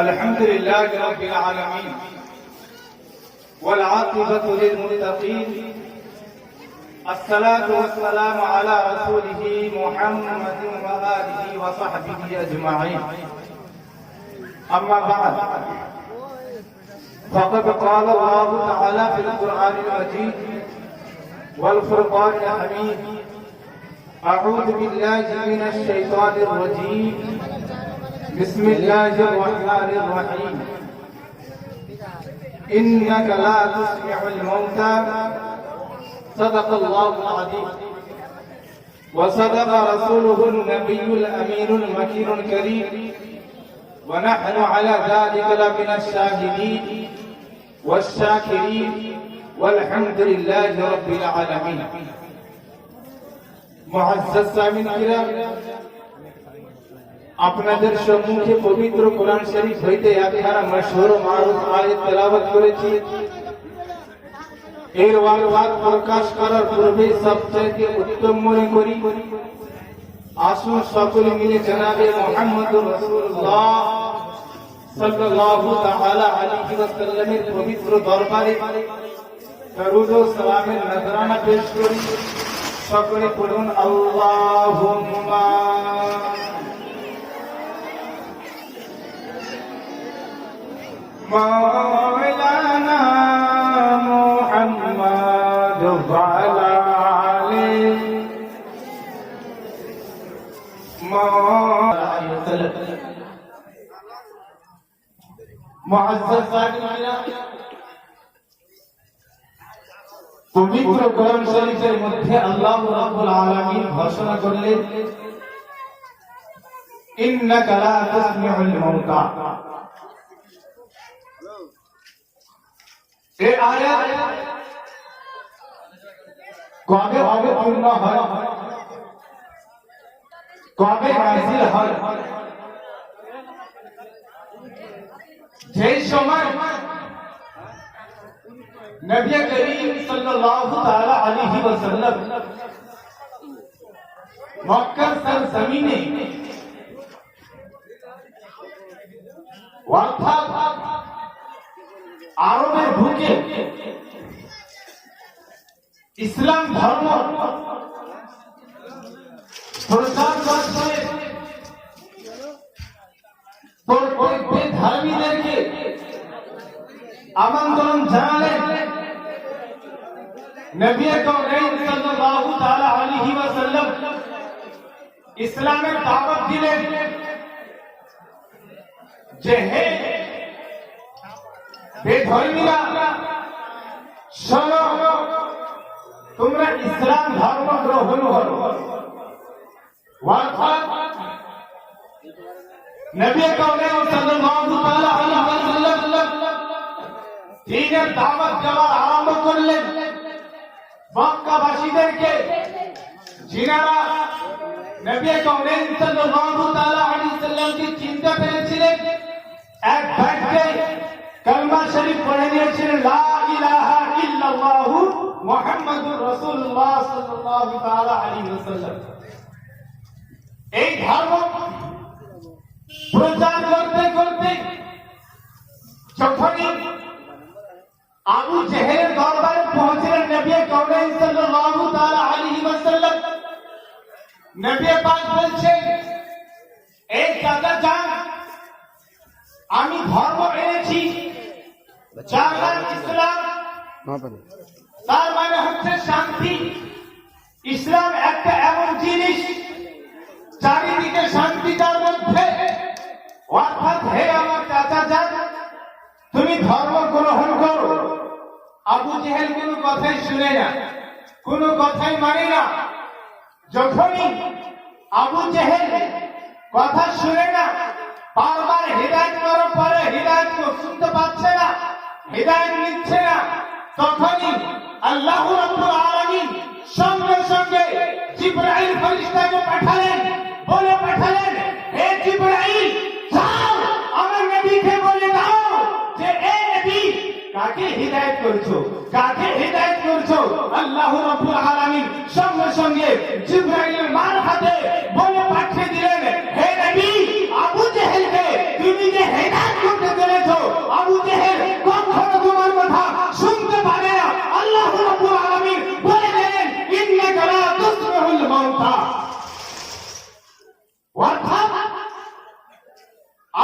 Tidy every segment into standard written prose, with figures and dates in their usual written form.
الحمد لله رب العالمين والعاقبة للمتقين الصلاة والسلام على رسوله محمد وآله وصحبه أجمعين أما بعد فقد قال الله تعالى في القرآن المجيد والفرقان الحميد أعوذ بالله من الشيطان الرجيم بسم الله الرحمن الرحيم إنك لا تسمع الموتى صدق الله العظيم وصدق رسوله النبي الأمين المكين الكريم ونحن على ذلك لمن الشاهدين والشاكرين والحمد لله رب العالمين মুআজ্জাজ সামিন কিরাম আপনাদের সম্মুখে পবিত্র কোরআন শরীফ হইতে একখানা মশহুর মারুফ আয়াত তেলাওয়াত করেছি। এর ওয়াজ প্রকাশ করার পূর্বে সবচেয়ে উত্তম মনে করি আসুন সকলে মিলে জনাবে মুহাম্মদুর রাসূলুল্লাহ সাল্লাল্লাহু তাআলা আলাইহি ওয়াসাল্লামের পবিত্র দরবারে দরুদ ও সালামের নজরানা পেশ করি। সকলে পড়ুন আল্লাহুম্মা মাওলানা মুহাম্মদ ওয়ালা আলি মুআজ্জাজ সাহেবরা পবিত্র কোরআন শরীফের মধ্যে আল্লাহ রাব্বুল আলামিন ঘোষণা করলেন ইন্নাকা লা তুসমিউল মাউতা। এই আয়াত কবে অবতীর্ণ হয়, কবে নাযিল হয়? যে সময় নবী করিম সাল্লাল্লাহু তাআলা আলাইহি ওয়াসাল্লাম মক্কার সরজমিনে অর্থাৎ আরবের বুকে ইসলাম ধর্ম প্রচার করতে প্রত্যেক ধর্মীদেরকে আমন্ত্রণ জানালেন। নবী কারীম সাল্লাল্লাহু তাআলা আলাইহি ওয়াসাল্লাম ইসলামের দাওয়াত দিলেন যে হে বেধর্মীরা শোনো, তোমরা ইসলাম ধর্ম গ্রহণ করো। অর্থাৎ নবী কারীম সাল্লাল্লাহু তাআলা আলাইহি ওয়াসাল্লাম দ্বীনের দাওয়াত দেওয়া আরম্ভ করলেন মক্কাবাসীদেরকে, যিনারা নবী কারীম সাল্লাল্লাহু তাআলা আলাইহি ওয়াসাল্লামকে চিনতে পেরেছিলেন, এক বাক্যে কালিমা শরীফ পড়ে নিয়েছিলেন লা ইলাহা ইল্লাল্লাহু মুহাম্মাদুর রাসূলুল্লাহ সাল্লাল্লাহু তাআলা আলাইহি ওয়াসাল্লাম। এই ধর্ম প্রচার করতে করতে যখনই আবু জেহেলের দরবারে পৌঁছলেন নবী কারীম সাল্লাল্লাহু তাআলা আলাইহি ওয়াসাল্লাম, নবী পাক বলছেন এই চাচা যান, আমি ধর্ম এনেছি যার নাম ইসলাম, তার মানে হচ্ছে শান্তি। ইসলাম একটা এমন জিনিস চারিদিকে শান্তি তার মধ্যে। অর্থাৎ হে আমার চাচা যান, তুমি ধর্ম গ্রহণ করো। আবু জেহেল কোনো কথাই শুনে না, কোনো কথাই মানে না। যখনই আবু জেহেল কথা শুনে না, বারবার হিদায়াত করার পরে হিদায়াত শুনতে পাচ্ছে না, হিদায়াত নিচ্ছে না, তখনই আল্লাহ রাব্বুল আলামিন সঙ্গে সঙ্গে জিবরাইল ফেরেশতাকে পাঠালেন, বলে পাঠালেন হে জিবরাইল যাও আমার নবীকে বলে দাও যে এ নবী কাকে হিদায়াত করছো, কাকে হিদায়াত করছো। আল্লাহ রাব্বুল আলামিন সঙ্গে সঙ্গে জিবরাইলের মারফতে বলে পাঠিয়ে দিলেন হে নবী আবু জেহেলকে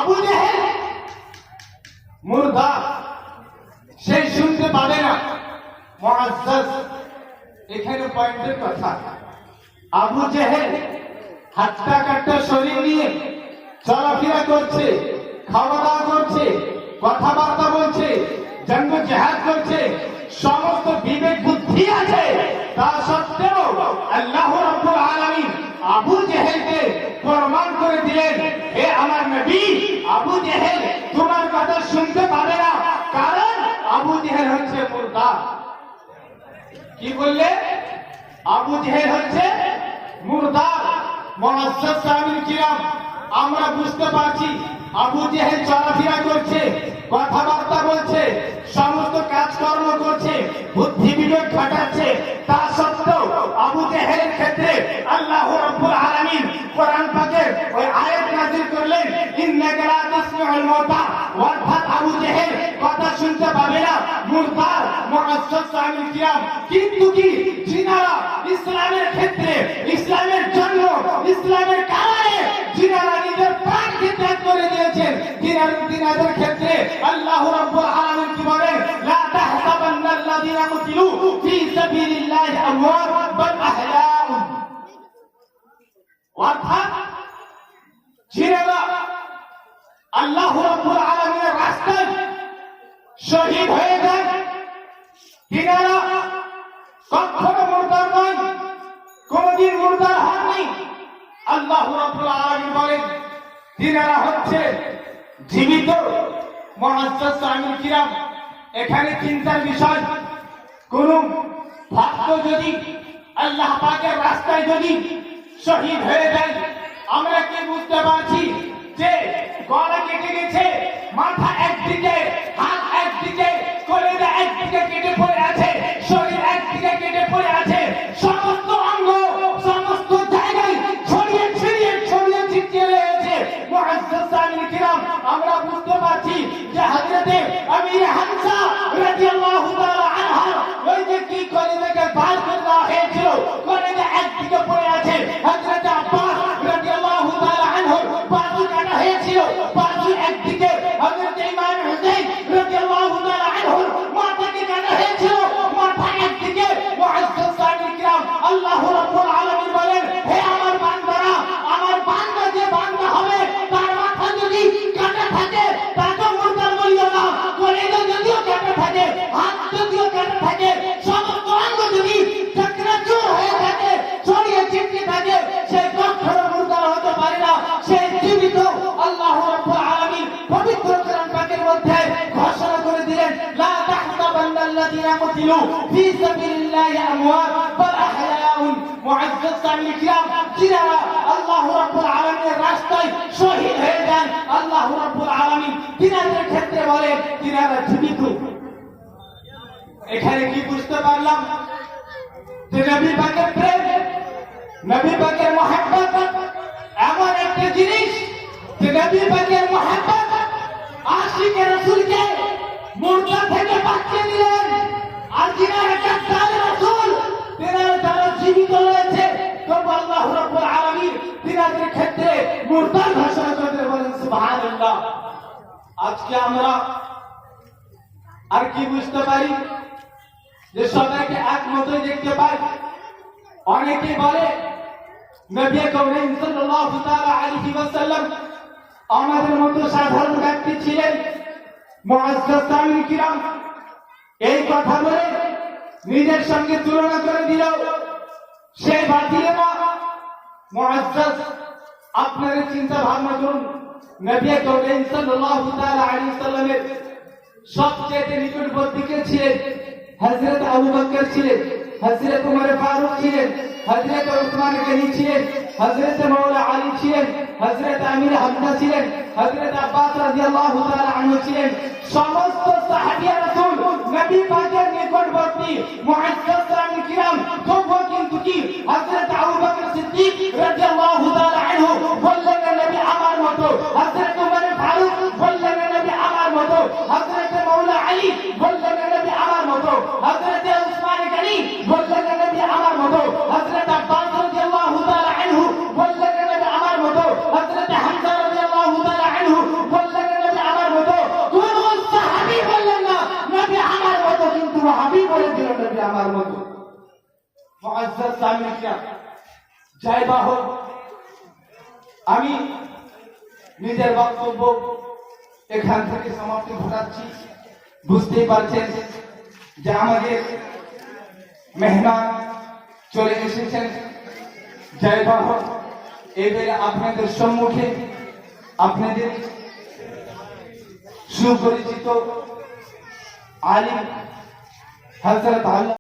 আবু জেহেল মুর্দা, সে শুনতে পাবে না। মুআজ্জাজ, এখানে পয়েন্টের কথা, আবু জেহেল হাট্টা কাট্টা শরীর নিয়ে চলাফেরা করছে, খাওয়া দাওয়া করছে, কথাবার্তা বলছে, জঙ্গ জেহাদ করছে, সমস্ত বিবেক বুদ্ধি আছে, তা সত্ত্বেও আল্লাহ রাব্বুল আলামিন আবু জেহেলকে প্রমাণ করে দিলেন, হে আমার নবী, আবু জেহেল তোমার কথা শুনতে পাবে না, কারণ আবু জেহেল হচ্ছে মুর্দা। কি বললে? আবু জেহেল হচ্ছে মুর্দা। মুআজ্জাজ সামিল কিরাম, আমরা বুঝতে পারছি আবু জেহেল চলাফেরা করছে, কথাবার্তা বলছে, সমস্ত কাজকর্ম করছে, বুদ্ধি বিবেক খাটাচ্ছে, তা সত্ত্বেও আবু জেহেলের ক্ষেত্রে আল্লাহ রাব্বুল আলামিন কোরআন পাকের ওই আয়াত নাযিল করলেন, ইন্নাকা লা তাসমিউল মাউতা, অর্থাৎ আবু জেহেল কথা শুনতে পাবে না, মুর্দা। মুআজ্জাজ সামিল কিরাম, কিন্তু কি যিনারা ইসলামের ক্ষেত্রে, ইসলামের জন্য, ইসলামের কারণে যিনারা নিজের প্রাণকে ত্যাগ করে দিয়েছেন, তিনাদের ক্ষেত্রে আল্লাহ রাব্বুল আলামিন কি বলেন? লা তাহসাবান্নাল্লাযীনা কুতিলু ফী সাবিলিল্লাহি আমওয়াত বাল আহয়াউ। অর্থাৎ যিনারা আল্লাহ রাব্বুল আলামিনের রাস্তায় শহীদ হয়ে যান, তিনারা কখনো মুর্দার নয়, কোনদিন মুর্দার হননি। আল্লাহ রাব্বুল আলামিন বলেন তিনারা হচ্ছে জীবিত। মুআজ্জাজ সামিল কিরাম, এখানে চিন্তার বিষয়, কোন ভক্ত যদি আল্লাহ পাকের রাস্তায় যদি শহীদ হয়ে যায়, আমরা কি বুঝতে পারছি যে গলা কেটে গেছে, মাথা একদিকে, হাত একদিকে, কলিজা একদিকে কেটে পড়ে আছে, শরীর একদিকে কেটে পড়ে আছে, সমস্ত অঙ্গ সমস্ত জায়গায় ছড়িয়ে ছিটিয়ে রয়েছে। মুআজ্জাজ সামিল কিরাম, আমরা বুঝতে পারছি যে হযরতে আমির হামজা রাদিয়াল্লাহু তাআলা আনহু ওই যে কি কলিজাকে বাদ করে দেওয়া হয়েছিল, কলিজা একদিকে পড়ে আছে। হযরতে আব্বাস রাদিয়াল্লাহু তাআলা আনহু বাজু কাটা হয়েছিল, বাজু একদিকে। হযরতে ইমাম হুসাইন রাদিয়াল্লাহু তাআলা আনহু মাথাকে কাটা হয়েছিল, মাথা একদিকে। মুআজ্জাজ সামিল কিরাম, আল্লাহ রাব্বুল আলামিন বলেন, হে আমার বান্দারা, আমার বান্দা যে বান্দা হবে, তার মাথা যদি কাটা থাকে তাকে মুর্দা বলিও না, কলিজা যদিও কাটা থাকে, হাত যদিও কাটা থাকে, সমস্ত অঙ্গ যদি চক্রাচূর হয়ে থাকে, ছড়িয়ে ছিটিয়ে থাকে, সে কখনো মুর্দা হতে পারে না, সে জীবিত। আল্লাহ রাব্বুল আলামিন পবিত্র কোরআন পাকের মধ্যে ঘোষণা করে দিলেন, লা তাহসাবান্নাল্লাযীনা কুতিলু ফী সাবিলিল্লাহি আমওয়াত বাল আহয়াউন। মুআজ্জাজ সামিল কিরাম, যিনারা আল্লাহ রাব্বুল আলামিনের রাস্তায় শহীদ হয়ে যান, আল্লাহ রাব্বুল আলামিন তিনাদের ক্ষেত্রে বলে তিনারা জীবিত। এখানে কি বুঝতে পারলাম? যে নবী পাকের প্রেম, নবী পাকের মহব্বত এমন একটা জিনিস, যে নবী পাকের মহব্বত আশিকে রাসূলকে মুর্দা থেকে বাঁচিয়ে দিলেন। আর যিনারা কাফার রাসূল, তিনারা যারা জীবিত রয়েছে, তবু আল্লাহ রাব্বুল আলামিন তিনাদের ক্ষেত্রে মুর্দার ঘোষণা করে বলেন, সুবহানাল্লাহ। আজকে আমরা আর কি বুঝতে পারি? যে সবাইকে একমতই দেখতে পাই। অনেকে বলে নবী করিম সাল্লাল্লাহু তাআলা আলাইহি ওয়াসাল্লাম আমাদের মতো সাধারণ ব্যক্তি ছিলেন। মুআজ্জাজ সামিল কিরাম এই কথা বলে নিজের সঙ্গে তুলনা করে দিল, সে বাতিল না। মুআজ্জাজ, আপনারা চিন্তা ভাবনা করুন, নবী করিম সাল্লাল্লাহু তাআলা আলাইহি ওয়াসাল্লামের সবচেয়ে নিকটবর্তী কে ছিলেন? হযরত আবু বকর ছিলেন, হযরত উমর ফারুক ছিলেন, হযরত উসমান গনি ছিলেন, হযরত মাওলা আলী ছিলেন, হযরত আমির হামজা ছিলেন, হযরত আব্বাস রাদিয়াল্লাহু তাআলা আনহু ছিলেন। সমস্ত সাহাবী রাসূল নবী পাকের নিকটবর্তী। মুআজ্জাজ সামিল কিরাম, তবুও কিন্তু কি হযরত আবু বকর সিদ্দিক রাদিয়াল্লাহু তাআলা আনহু বললেন, নবী আমার মতো। হযরত উমর ফারুক বললেন, নবী আমার মতো। হযরত মাওলা আলী বললেন, নবী আমার মতো। হযরত উসমান গনি বললেন, নবী আমার মতো। হযরত আব্বাস রাদিয়াল্লাহু তাআলা আনহু বললেন, নবী আমার মতো। হযরত হামজা রাদিয়াল্লাহু তাআলা আনহু সাথীরা, জয় বাহক, আমি নিজের বক্তব্য এখান থেকে সমাপ্তি ঘটাচ্ছি। বুঝতেই পারছেন যে আমাদের মেহমান চলে এসেছেন। জয় বাহক, এবারে আপনাদের সম্মুখে আপনাদের সুপরিচিত আলিম হযরত